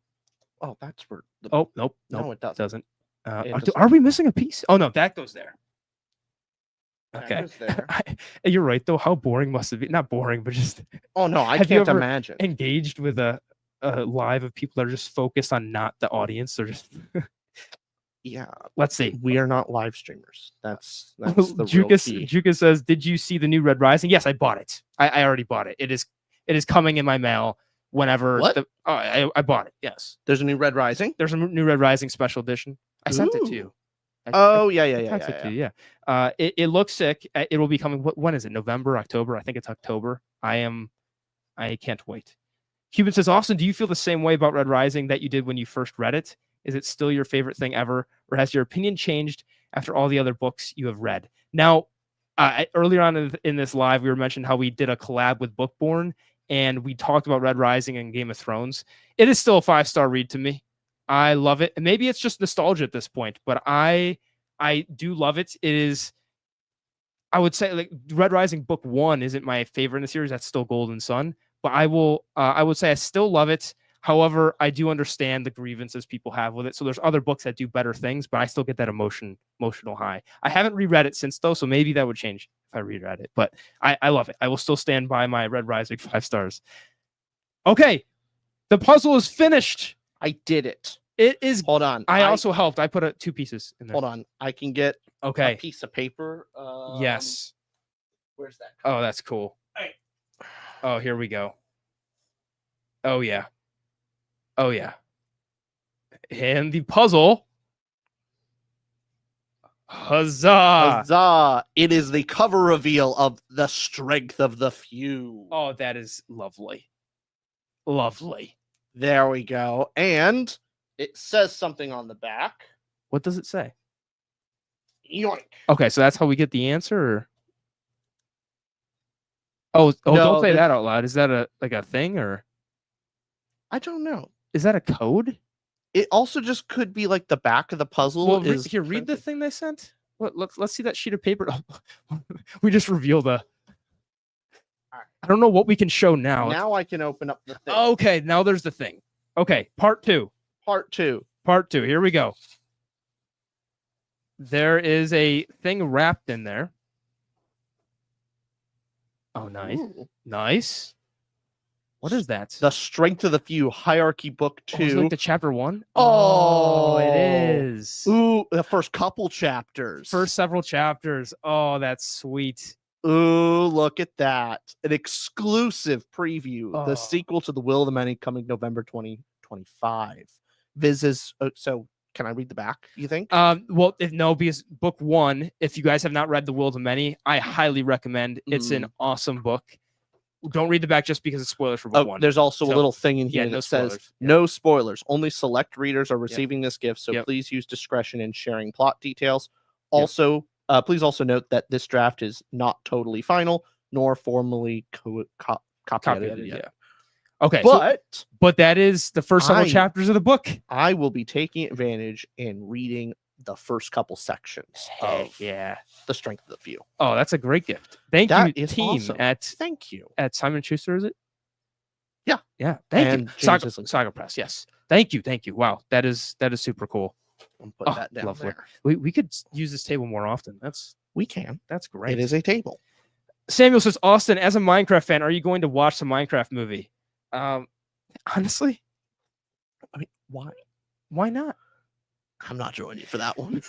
Oh, that's where. Nope. No, it doesn't. Are we missing a piece? Oh no, that goes there. Okay. There. You're right though. How boring must it be? Not boring, but just. Oh no, I can't imagine. Engaged with a live of people that are just focused on not the audience. They're just. Yeah. Let's see. We are not live streamers. That's the real key. Jukas says, did you see the new Red Rising? Yes, I bought it. I already bought it. It is coming in my mail whenever. What? I bought it. Yes. There's a new Red Rising? There's a new Red Rising special edition. I sent it to you. Yeah. It looks sick. It will be coming. When is it? November, October? I think it's October. I can't wait. Cuban says, Austin, do you feel the same way about Red Rising that you did when you first read it? Is it still your favorite thing ever, or has your opinion changed after all the other books you have read? Now, earlier on in this live, we were mentioning how we did a collab with Bookborn, and we talked about Red Rising and Game of Thrones. It is still a 5-star read to me. I love it. And maybe it's just nostalgia at this point, but I do love it. It is I would say like Red Rising book 1 isn't my favorite in the series. That's still Golden Sun, but I would say I still love it. However, I do understand the grievances people have with it. So there's other books that do better things, but I still get that emotional high. I haven't reread it since though, so maybe that would change if I reread it. But I love it. I will still stand by my Red Rising 5 stars. Okay, the puzzle is finished. I did it. It is. Hold on. I also helped. I put 2 pieces in there. Hold on. I can get a piece of paper. Yes. Where's that? Oh, that's cool. Hey. Oh, here we go. Oh, yeah. Oh, yeah. And the puzzle. Huzzah. Huzzah. It is the cover reveal of The Strength of the Few. Oh, that is lovely. Lovely. There we go. And it says something on the back. What does it say? Yoink. Okay, so that's how we get the answer? Or... Oh, No, don't say that out loud. Is that a thing or? I don't know. Is that a code? It also just could be like the back of the puzzle. Well, here, read the thing they sent. Let's see that sheet of paper. We just revealed I don't know what we can show now. Now I can open up the thing. Okay, now there's the thing. Okay, part 2. Part 2. Part 2. Here we go. There is a thing wrapped in there. Oh, nice. Ooh. Nice. What is that? The Strength of the Few, Hierarchy Book 2. Oh, is it like the chapter 1? Oh, it is. Ooh, the first couple chapters. First several chapters. Oh, that's sweet. Ooh, look at that. An exclusive preview. Oh. The sequel to The Will of the Many coming November 2025. So can I read the back, you think? Well, no, because book 1, if you guys have not read The Will of the Many, I highly recommend. It's an awesome book. Don't read the back just because it's spoilers for book 1. There's also a little thing in here that says, no spoilers. Only select readers are receiving this gift, so please use discretion in sharing plot details. Also, please also note that this draft is not totally final, nor formally copyrighted yet. Okay, but that is the first several chapters of the book. I will be taking advantage and reading the first couple sections of The Strength of the Few. Oh, that's a great gift. Thank you, team. Awesome. Thank you at Simon & Schuster. Is it? Yeah. Thank you, Saga Press. Yes, thank you. Wow, that is super cool. I'll put that down lovely. there. We could use this table more often. We can. That's great. It is a table. Samuel says, Austin, as a Minecraft fan, are you going to watch the Minecraft movie? Honestly, I mean, why? Why not? I'm not joining you for that one.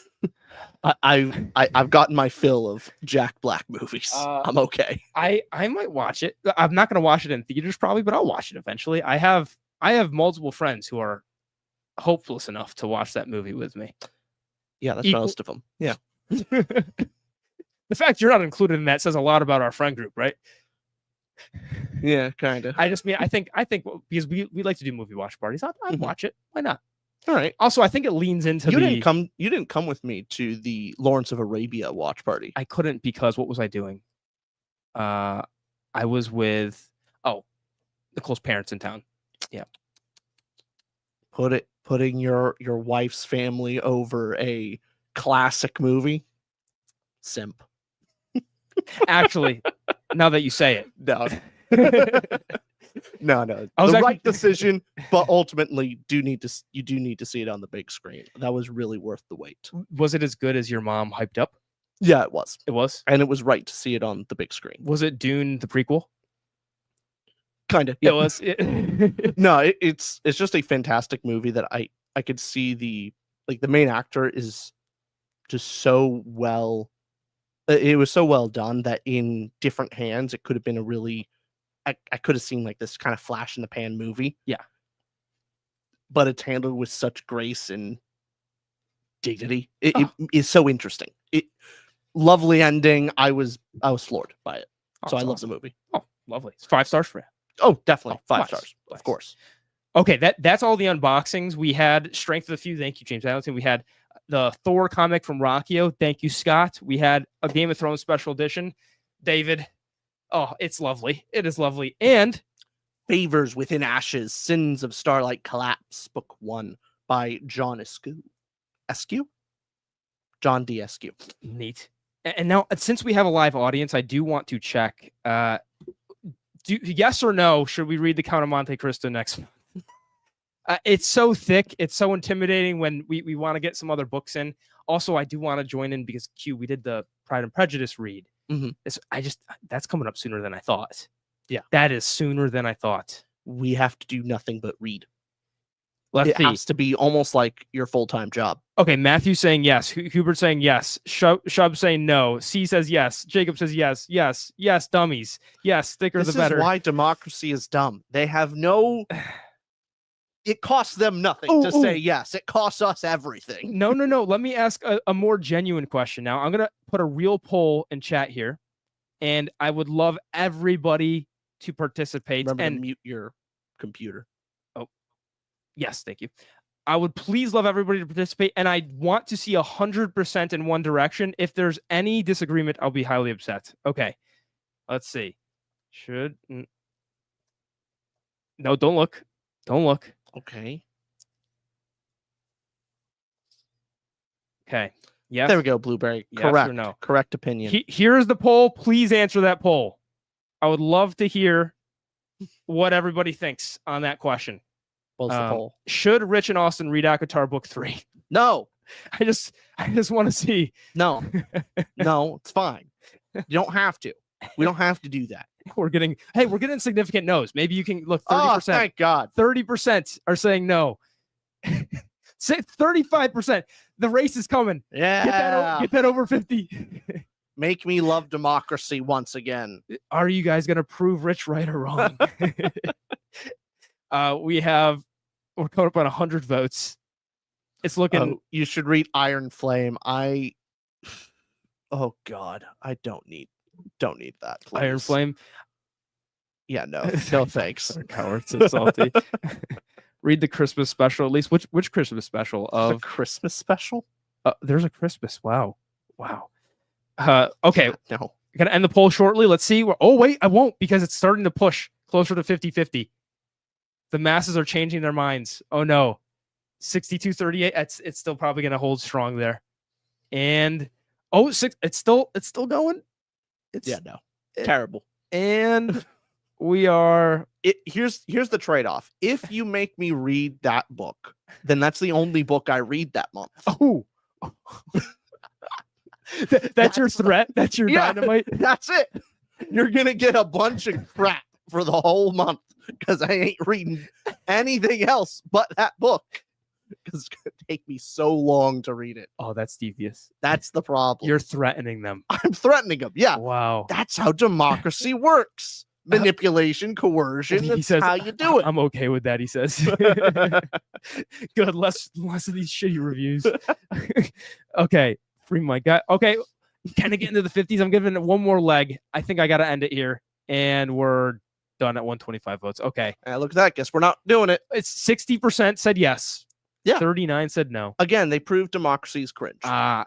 I've gotten my fill of Jack Black movies. I'm okay. I might watch it. I'm not going to watch it in theaters probably, but I'll watch it eventually. I have multiple friends who are hopeless enough to watch that movie with me. Yeah, that's most of them. Yeah. The fact you're not included in that says a lot about our friend group, right? Yeah, kind of. I think because we like to do movie watch parties. I'd watch it. Why not? All right. Also, I think it leans into you didn't come with me to the Lawrence of Arabia watch party. I couldn't because what was I doing? I was with Nicole's parents in town. Yeah. Putting your wife's family over a classic movie. Simp. Actually, now that you say it. No. No. The right decision, but ultimately you do need to see it on the big screen. That was really worth the wait. Was it as good as your mom hyped up? Yeah, it was. It was? And it was right to see it on the big screen. Was it Dune the prequel? Kind of. Yeah. It was. No, it's just a fantastic movie that I could see the main actor is just so well. It was so well done that in different hands, it could have been a really, I could have seen like this kind of flash in the pan movie. Yeah. But it's handled with such grace and dignity. It is so interesting. Lovely ending. I was floored by it. So I love the movie. Oh, lovely. It's 5 stars for you. Oh, definitely. 5 stars. Nice. Of course. Okay, that's all the unboxings. We had Strength of the Few. Thank you, James Allington. We had the Thor comic from Rockio. Thank you, Scott. We had a Game of Thrones special edition. David. Oh, it's lovely. It is lovely. And Favors Within Ashes, Sins of Starlight Collapse, Book 1 by John Eskew. John D. Eskew. Neat. And now, since we have a live audience, I do want to check. Yes or no? Should we read the Count of Monte Cristo next month? It's so thick. It's so intimidating when we want to get some other books in. Also, I do want to join in because we did the Pride and Prejudice read. Mm-hmm. That's coming up sooner than I thought. Yeah, that is sooner than I thought. We have to do nothing but read. It has to be almost like your full-time job. Okay, Matthew saying yes. Hubert saying yes. Shub saying no. C says yes. Jacob says yes. Yes. Yes. Dummies. Yes. Thicker the better. This is why democracy is dumb. They have no. It costs them nothing to say yes. It costs us everything. No. Let me ask a more genuine question now. I'm going to put a real poll in chat here, and I would love everybody to participate. Remember to mute your computer. Oh, yes. Thank you. I would please love everybody to participate, and I want to see 100% in one direction. If there's any disagreement, I'll be highly upset. Okay. Let's see. No, don't look. Don't look. Okay. Yes. There we go, Blueberry. Yes correct. Or no? Correct opinion. Here's the poll. Please answer that poll. I would love to hear what everybody thinks on that question. What's the poll? Should Rich and Austin read Akatar Book 3? No. I just want to see. No. No, it's fine. You don't have to. We don't have to do that. We're getting significant no's. Maybe you can look 30%. Oh, thank God. 30% are saying no. 35%. The race is coming. Yeah. Get that over 50. Make me love democracy once again. Are you guys going to prove Rich right or wrong? We're coming up on 100 votes. It's looking. You should read Iron Flame. Oh God, I don't need that. Please. Iron Flame. Yeah, no thanks. Cowards, it's salty. Read the Christmas special, at least. Which Christmas special? A Christmas special? There's a Christmas. Wow. Okay. No. Gonna end the poll shortly. Let's see. Oh wait, I won't, because it's starting to push closer to 50-50. The masses are changing their minds. Oh no. 62-38. It's still probably gonna hold strong there. And it's still going. Terrible. And we are. Here's the trade-off. If you make me read that book, then that's the only book I read that month. Oh. That's your threat. That's your dynamite. That's it. You're gonna get a bunch of crap for the whole month because I ain't reading anything else but that book. Because it's gonna take me so long to read it. Oh, that's devious. That's the problem. You're threatening them. I'm threatening them. Yeah. Wow. That's how democracy works. Manipulation, coercion. That's how you do it. I'm okay with that, he says. Good. Less of these shitty reviews. Okay. Free my guy. Okay. Kind of get into the 50s. I'm giving it one more leg. I think I got to end it here. And we're done at 125 votes. Okay. Look at that. Guess we're not doing it. It's 60% said yes. Yeah. 39 said no. Again, they proved democracy is cringe.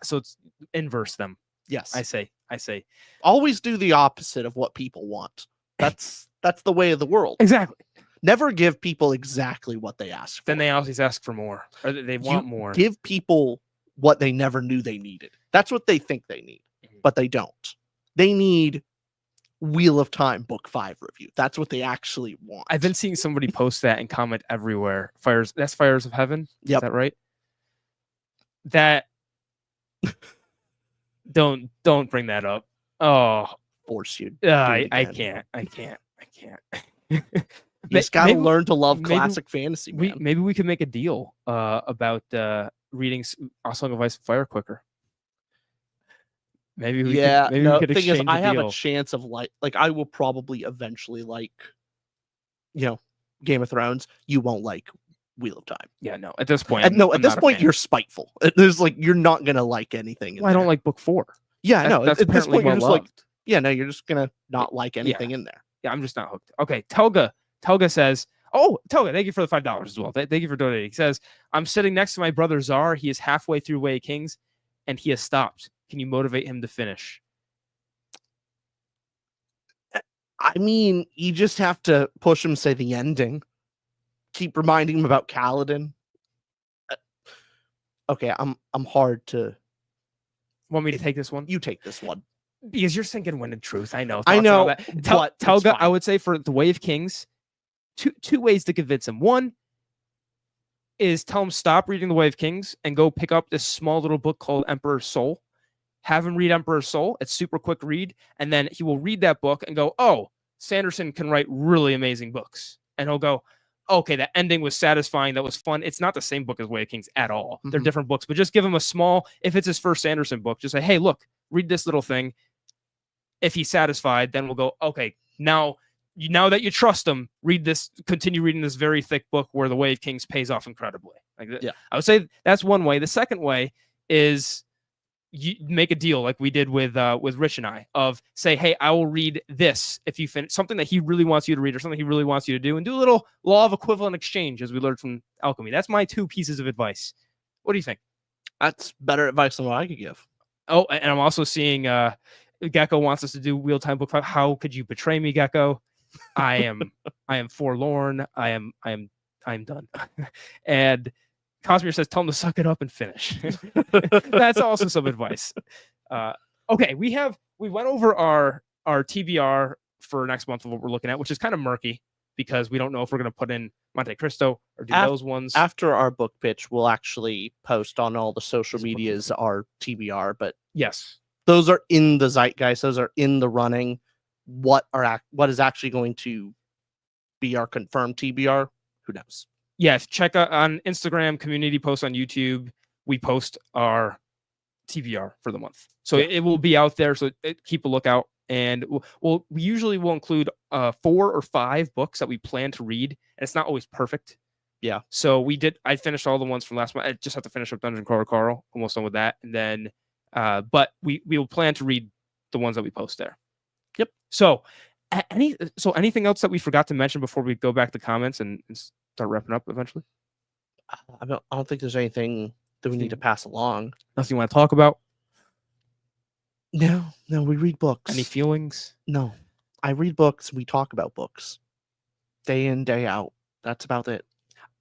So it's inverse them. Yes. I say. Always do the opposite of what people want. That's the way of the world. Exactly. Never give people exactly what they ask for. Then they always ask for more. Or they want more. Give people what they never knew they needed. That's what they think they need. But they don't. They need Wheel of Time Book 5 review. That's what they actually want. I've been seeing somebody post that and comment everywhere. That's Fires of Heaven. Yep. Is that right? That don't bring that up. Oh, force you. I can't. You just gotta learn to love classic fantasy. Maybe we could make a deal about reading A Song of Ice and Fire quicker. Maybe we could exchange a deal. I have a chance of like I will probably eventually like, Game of Thrones. You won't like Wheel of Time. Yeah, no. At this point, at this point, you're spiteful. There's you're not gonna like anything. I don't like book 4. Yeah, no. That's at this point, you're just loved. you're just gonna not like anything in there. Yeah, I'm just not hooked. Okay, Telga says, Telga, thank you for the $5 as well. Thank you for donating. He says, I'm sitting next to my brother Czar. He is halfway through Way of Kings, and he has stopped. Can you motivate him to finish? I mean, you just have to push him, say the ending. Keep reminding him about Kaladin. Okay, I'm hard to Want me to take this one? You take this one. Because you're thinking Wind and Truth. I know. I know. But Telga, I would say for the Way of Kings, two ways to convince him. One is tell him stop reading the Way of Kings and go pick up this small little book called Emperor's Soul. Have him read Emperor's Soul. It's super quick read. And then he will read that book and go, oh, Sanderson can write really amazing books. And he'll go, okay, that ending was satisfying. That was fun. It's not the same book as Way of Kings at all. They're different books, but just give him a small, if it's his first Sanderson book, just say, hey, look, read this little thing. If he's satisfied, then we'll go, okay, now that you trust him, continue reading this very thick book where the Way of Kings pays off incredibly. I would say that's one way. The second way is you make a deal like we did with Rich and I of say, hey, I will read this if you finish something that he really wants you to read or something he really wants you to do, and do a little law of equivalent exchange as we learned from alchemy. That's my 2 pieces of advice. What do you think? That's better advice than what I could give. Oh, and I'm also seeing Gecko wants us to do Wheel Time Book 5. How could you betray me, Gecko? I am forlorn. I am done. And Cosmere says, tell him to suck it up and finish. That's also some advice. Okay, we went over our TBR for next month of what we're looking at, which is kind of murky because we don't know if we're going to put in Monte Cristo or do those ones. After our book pitch, we'll actually post on all the social medias our TBR, but yes, those are in the zeitgeist. Those are in the running. What is actually going to be our confirmed TBR? Who knows? Yes, check out on Instagram, community posts on YouTube. We post our TBR for the month. So it will be out there. So keep a lookout. And we usually will include 4 or 5 books that we plan to read. And it's not always perfect. Yeah. So I finished all the ones from last month. I just have to finish up Dungeon Crawler Carl. Almost done with that. And then, but we will plan to read the ones that we post there. Yep. So anything else that we forgot to mention before we go back to comments and start wrapping up eventually? I don't think there's anything that we need to pass along. Nothing you want to talk about? No, we read books. Any feelings? No. I read books. We talk about books. Day in, day out. That's about it.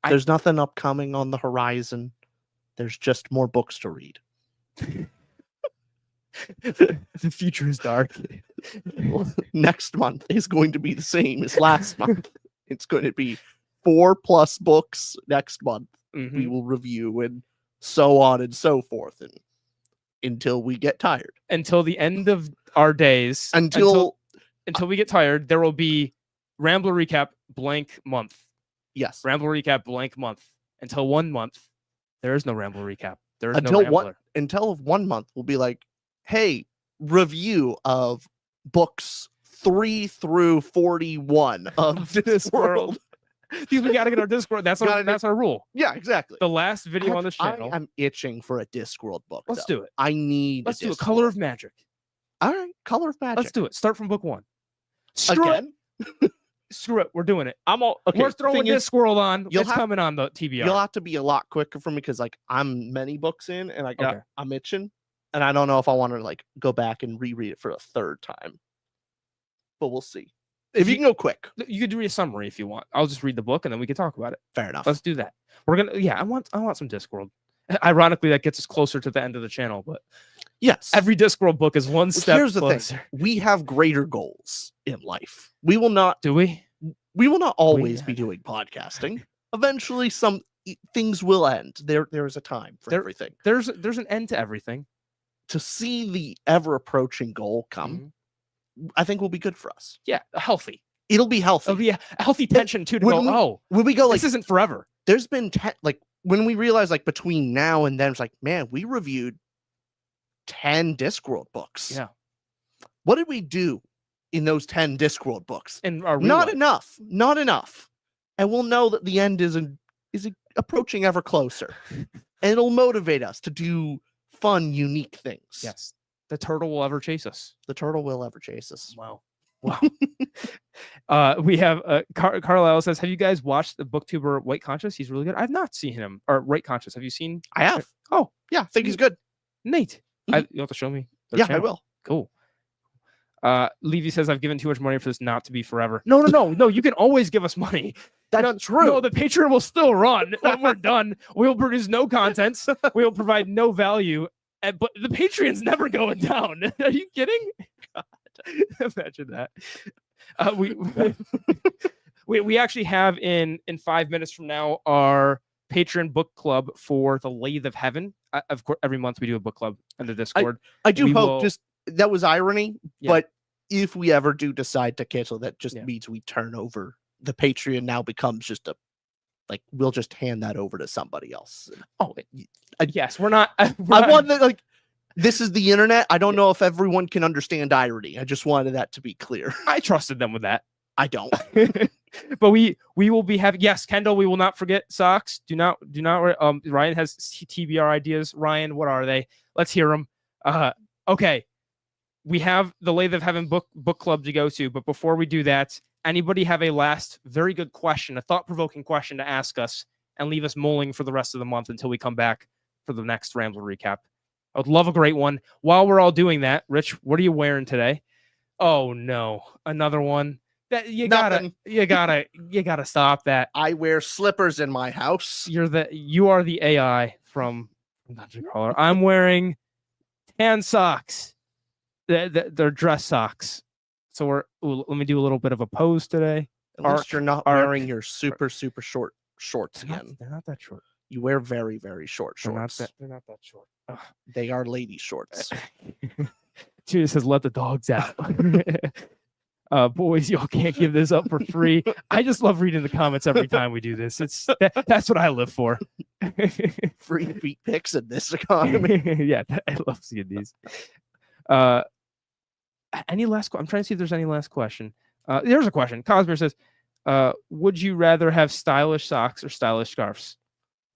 There's nothing upcoming on the horizon. There's just more books to read. The future is dark. Next month is going to be the same as last month. It's going to be 4+ books next month. We will review and so on and so forth, and until we get tired. Until the end of our days. Until we get tired, there will be Rambler recap blank month. Yes. Rambler recap blank month. Until 1 month, there is no Rambler recap. There is no Rambler. Until 1 month, we'll be like, hey, review of books 3 through 41 of this world. We gotta get our Discord. That's our rule. Yeah, exactly. The last video on this channel. I'm itching for a Discworld book. Let's do it. Let's do it. Color of Magic. All right, Color of Magic. Let's do it. Start from book 1. Screw it. We're doing it. Okay. We're throwing Discworld on. It's coming on the TBR. You'll have to be a lot quicker for me because I'm many books in and I'm itching, and I don't know if I want to go back and reread it for a 3rd time. But we'll see. If you can go quick, you could read a summary if you want. I'll just read the book and then we can talk about it. Fair enough. Let's do that. We're gonna. Yeah, I want some Discworld. Ironically, that gets us closer to the end of the channel, but yes, every Discworld book is one step Here's the closer. Thing. We have greater goals in life. We will not. Do we? We will not always be doing podcasting. Eventually, some things will end. There is a time for everything. There's an end to everything. To see the ever approaching goal come, I think will be good for us. Yeah, healthy. It'll be healthy. It'll be a healthy tension too. When we go this isn't forever. There's been when we realize between now and then, it's man, we reviewed 10 Discworld books. Yeah. What did we do in those 10 Discworld books? Not enough. And we'll know that the end is approaching ever closer. And it'll motivate us to do fun, unique things. Yes. The turtle will ever chase us. The turtle will ever chase us. Wow. We have Carlisle says, have you guys watched the booktuber White Conscious? He's really good. I've not seen him. Or Right Conscious. Have you seen? I have. Oh, yeah. I think he's good. Nate. You'll have to show me. Yeah, channel. I will. Cool. Levy says, I've given too much money for this not to be forever. No. You can always give us money. That's not true. No, the Patreon will still run when we're done. We will produce no content. We will provide no value. but the Patreon's never going down. Are you kidding? God. Imagine that. We actually have in 5 minutes from now our Patreon book club for the Lathe of Heaven. Of course, every month we do a book club on the Discord. I do hope just that was irony, but if we ever do decide to cancel, that just means we turn over the Patreon. Now becomes just we'll just hand that over to somebody else. Oh, yes, we're not. I want that this is the internet. I don't know if everyone can understand irony. I just wanted that to be clear. I trusted them with that. I don't. But we will be having, yes, Kendall, we will not forget socks. Do not Ryan has TBR ideas. Ryan, what are they? Let's hear them. Okay. We have the Lathe of Heaven book club to go to, but before we do that, anybody have a last very good question, a thought-provoking question to ask us and leave us mulling for the rest of the month until we come back for the next Rambler recap? I would love a great one. While we're all doing that, Rich, what are you wearing today? Oh no, another one. That you gotta stop that. I wear slippers in my house. You are the AI from Dungeon Crawler. I'm wearing tan socks. They're dress socks. So let me do a little bit of a pose today. At least you're not wearing your super short shorts again. They're not that short. You wear very, very short shorts. They're not that short. Ugh. They are lady shorts. Judas says, "Let the dogs out." Boys, y'all can't give this up for free. I just love reading the comments every time we do this. That's what I live for. Free feet pics in this economy. Yeah, I love seeing these. Any last? I'm trying to see if there's any last question. There's a question. Cosmer says, "Would you rather have stylish socks or stylish scarves?"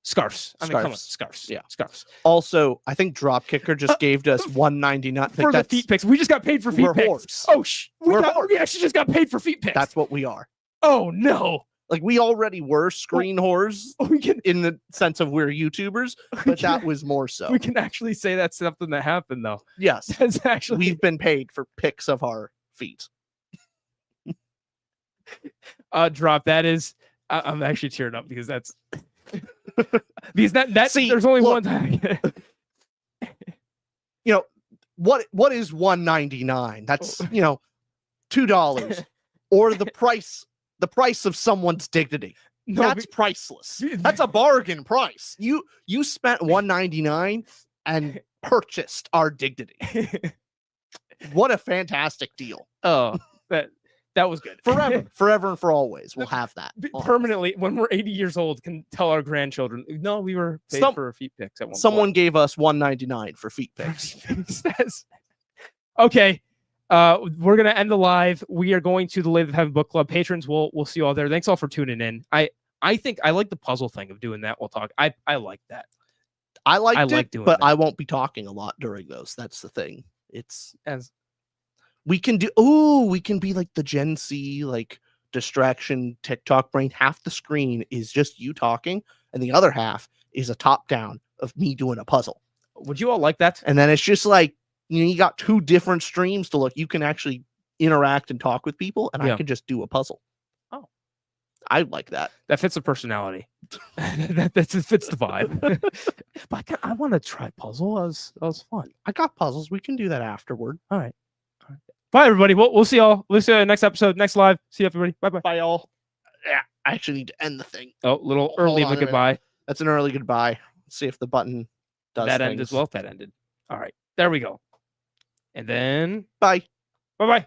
Scarves. I mean, come on, scarves. Yeah, scarves. Also, I think Dropkicker just gave us $1.99 for the feet pics. We just got paid for feet pics. Oh, we actually just got paid for feet pics. That's what we are. Oh no! We already were screen whores. In the sense of we're YouTubers, but that was more so. We can actually say that's something that happened, though. Yes, that's actually we've been paid for pics of our feet. Drop. That is. I'm actually tearing up because that's. Because there's only one time. What is $1.99? That's $2 or the price of someone's dignity. No, that's priceless. That's a bargain price. You spent $1.99 and purchased our dignity. What a fantastic deal. Oh, that was good. Forever and for always. We'll have that. Permanently, when we're 80 years old, can tell our grandchildren, no, we were paid for feet pics at one Someone gave us $1.99 for feet pics. Okay. We're going to end the live. We are going to the Lathe of Heaven book club. Patrons, we'll see you all there. Thanks all for tuning in. I think I like the puzzle thing of doing that. We'll talk. I like that. I liked it, but I won't be talking a lot during those. That's the thing. We can be like the Gen Z, distraction TikTok brain. Half the screen is just you talking, and the other half is a top down of me doing a puzzle. Would you all like that? And then it's just you got two different streams to look. You can actually interact and talk with people, and I can just do a puzzle. Oh, I like that. That fits the personality. that fits the vibe. But I want to try puzzle. That was fun. I got puzzles. We can do that afterward. All right. Bye, everybody. We'll see y'all. We'll see you next episode, next live. See you, everybody. Bye-bye. Bye, y'all. Yeah, I actually need to end the thing. Oh, little early of a goodbye. That's an early goodbye. Let's see if the button does that end as well. That ended. All right. There we go. And then... Bye. Bye-bye.